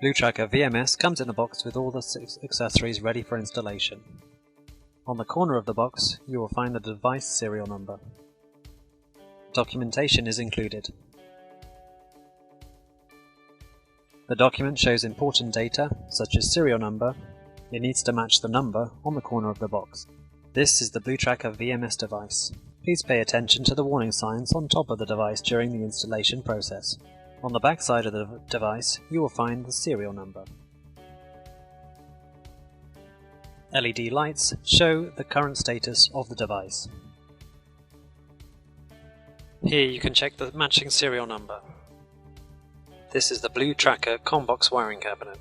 BlueTraker VMS comes in a box with all the 6 accessories ready for installation. On the corner of the box, you will find the device serial number. Documentation is included. The document shows important data, such as serial number. It needs to match the number on the corner of the box. This is the BlueTraker VMS device. Please pay attention to the warning signs on top of the device during the installation process. On the back side of the device, you will find the serial number. LED lights show the current status of the device. Here you can check the matching serial number. This is the BlueTraker ComBox wiring cabinet.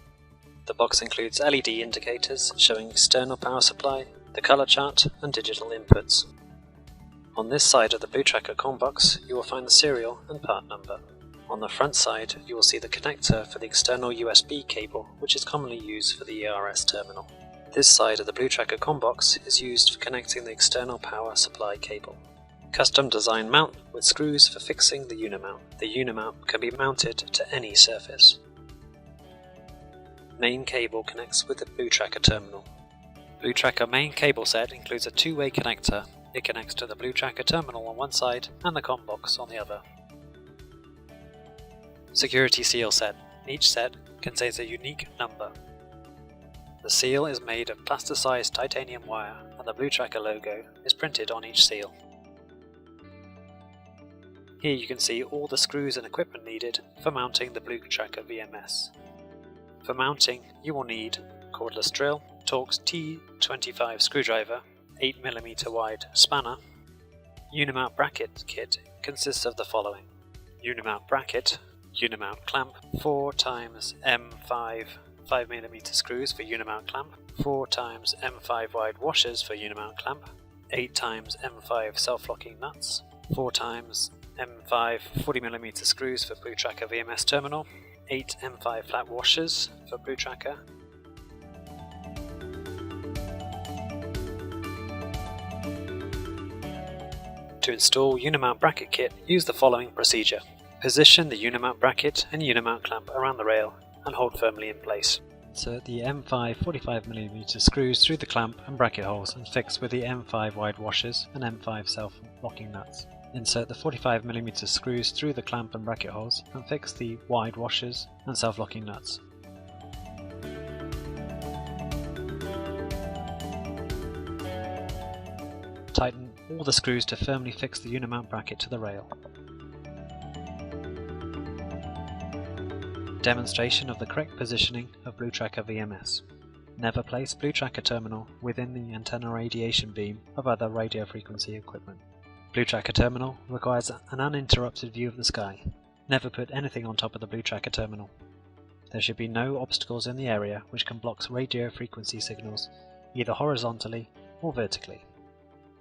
The box includes LED indicators showing external power supply, the color chart and digital inputs. On this side of the BlueTraker ComBox, you will find the serial and part number. On the front side, you will see the connector for the external USB cable, which is commonly used for the ERS terminal. This side of the BlueTraker ComBox is used for connecting the external power supply cable. Custom design mount with screws for fixing the unimount. The unimount can be mounted to any surface. Main cable connects with the BlueTraker terminal. BlueTraker main cable set includes a two-way connector. It connects to the BlueTraker terminal on one side and the ComBox on the other. Security seal set. Each set contains a unique number. The seal is made of plasticized titanium wire and the BlueTraker logo is printed on each seal. Here you can see all the screws and equipment needed for mounting the BlueTraker VMS. For mounting, you will need cordless drill, Torx T25 screwdriver, 8mm wide spanner. Unimount bracket kit consists of the following: unimount bracket, unimount clamp, 4x M5 5mm screws for unimount clamp, 4x M5 wide washers for unimount clamp, 8x M5 self-locking nuts, 4x M5 40mm screws for BlueTraker VMS terminal, 8 M5 flat washers for BlueTraker, To install Unimount bracket kit, use the following procedure. Position the Unimount bracket and Unimount clamp around the rail and hold firmly in place. Insert the M5 45mm screws through the clamp and bracket holes and fix with the M5 wide washers and M5 self-locking nuts. Insert the 45mm screws through the clamp and bracket holes and fix the wide washers and self-locking nuts. Tighten all the screws to firmly fix the Unimount bracket to the rail. Demonstration of the correct positioning of BlueTraker VMS. Never place BlueTraker terminal within the antenna radiation beam of other radio frequency equipment. BlueTraker terminal requires an uninterrupted view of the sky. Never put anything on top of the BlueTraker terminal. There should be no obstacles in the area which can block radio frequency signals, either horizontally or vertically.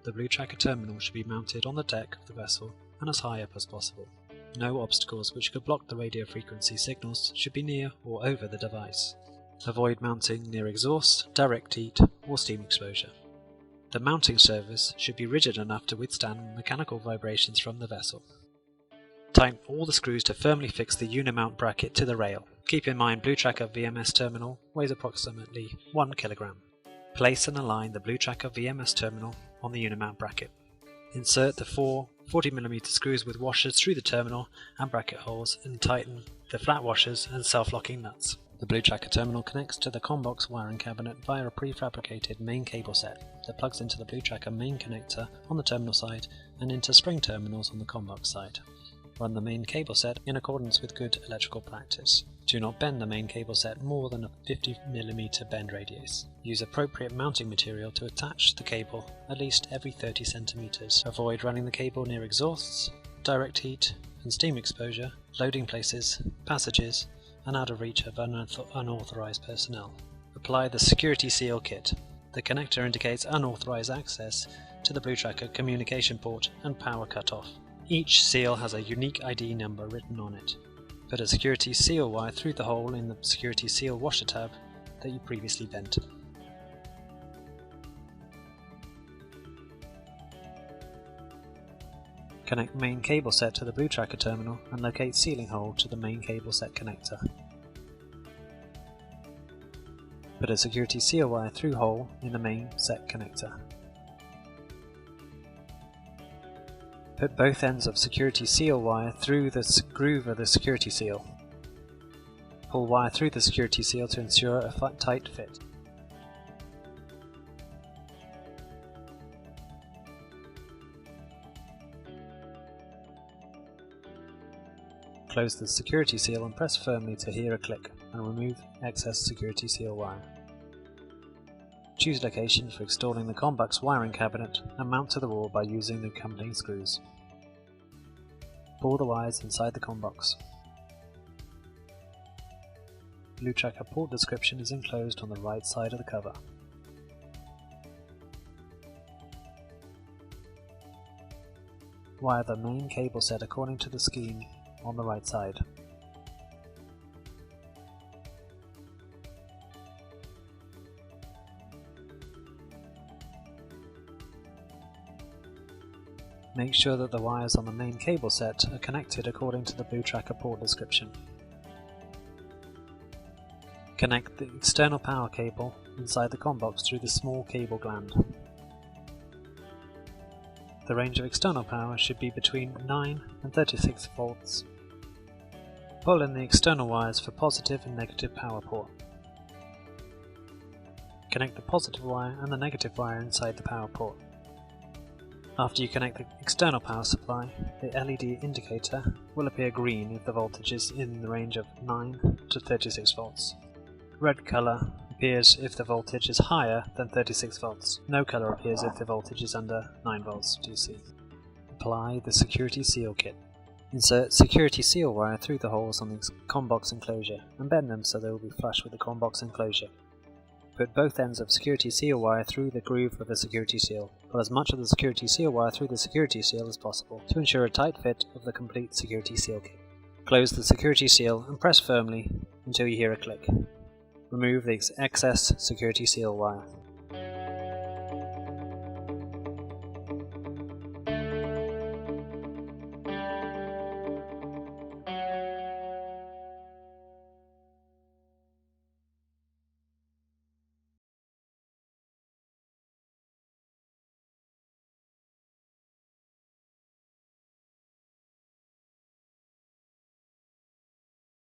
The BlueTraker terminal should be mounted on the deck of the vessel and as high up as possible. No obstacles which could block the radio frequency signals should be near or over the device. Avoid mounting near exhaust, direct heat or steam exposure. The mounting surface should be rigid enough to withstand mechanical vibrations from the vessel. Tighten all the screws to firmly fix the Unimount bracket to the rail. Keep in mind BlueTraker VMS terminal weighs approximately 1 kg. Place and align the BlueTraker VMS terminal on the Unimount bracket. Insert the 4 40mm screws with washers through the terminal and bracket holes and tighten the flat washers and self-locking nuts. The BlueTraker terminal connects to the ComBox wiring cabinet via a prefabricated main cable set that plugs into the BlueTraker main connector on the terminal side and into spring terminals on the ComBox side. Run the main cable set in accordance with good electrical practice. Do not bend the main cable set more than a 50mm bend radius. Use appropriate mounting material to attach the cable at least every 30 cm. Avoid running the cable near exhausts, direct heat and steam exposure, loading places, passages, and out of reach of unauthorized personnel. Apply the security seal kit. The connector indicates unauthorized access to the BlueTraker communication port and power cutoff. Each seal has a unique ID number written on it. Put a security seal wire through the hole in the security seal washer tab that you previously bent. Connect main cable set to the BlueTraker terminal and locate sealing hole to the main cable set connector. Put a security seal wire through hole in the main set connector. Put both ends of security seal wire through the groove of the security seal. Pull wire through the security seal to ensure a tight fit. Close the security seal and press firmly to hear a click, and remove excess security seal wire. Choose location for installing the COMBUX wiring cabinet and mount to the wall by using the accompanying screws. Pull the wires inside the COMBUX. BlueTraker port description is enclosed on the right side of the cover. Wire the main cable set according to the scheme on the right side. Make sure that the wires on the main cable set are connected according to the BlueTraker port description. Connect the external power cable inside the COMBUX through the small cable gland. The range of external power should be between 9 and 36 volts. Pull in the external wires for positive and negative power port. Connect the positive wire and the negative wire inside the power port. After you connect the external power supply, the LED indicator will appear green if the voltage is in the range of 9 to 36 volts. Red colour appears if the voltage is higher than 36 volts. No colour appears if the voltage is under 9 volts DC. Apply the security seal kit. Insert security seal wire through the holes on the COMBUX enclosure and bend them so they will be flush with the COMBUX enclosure. Put both ends of security seal wire through the groove of the security seal. Pull as much of the security seal wire through the security seal as possible to ensure a tight fit of the complete security seal kit. Close the security seal and press firmly until you hear a click. Remove the excess security seal wire.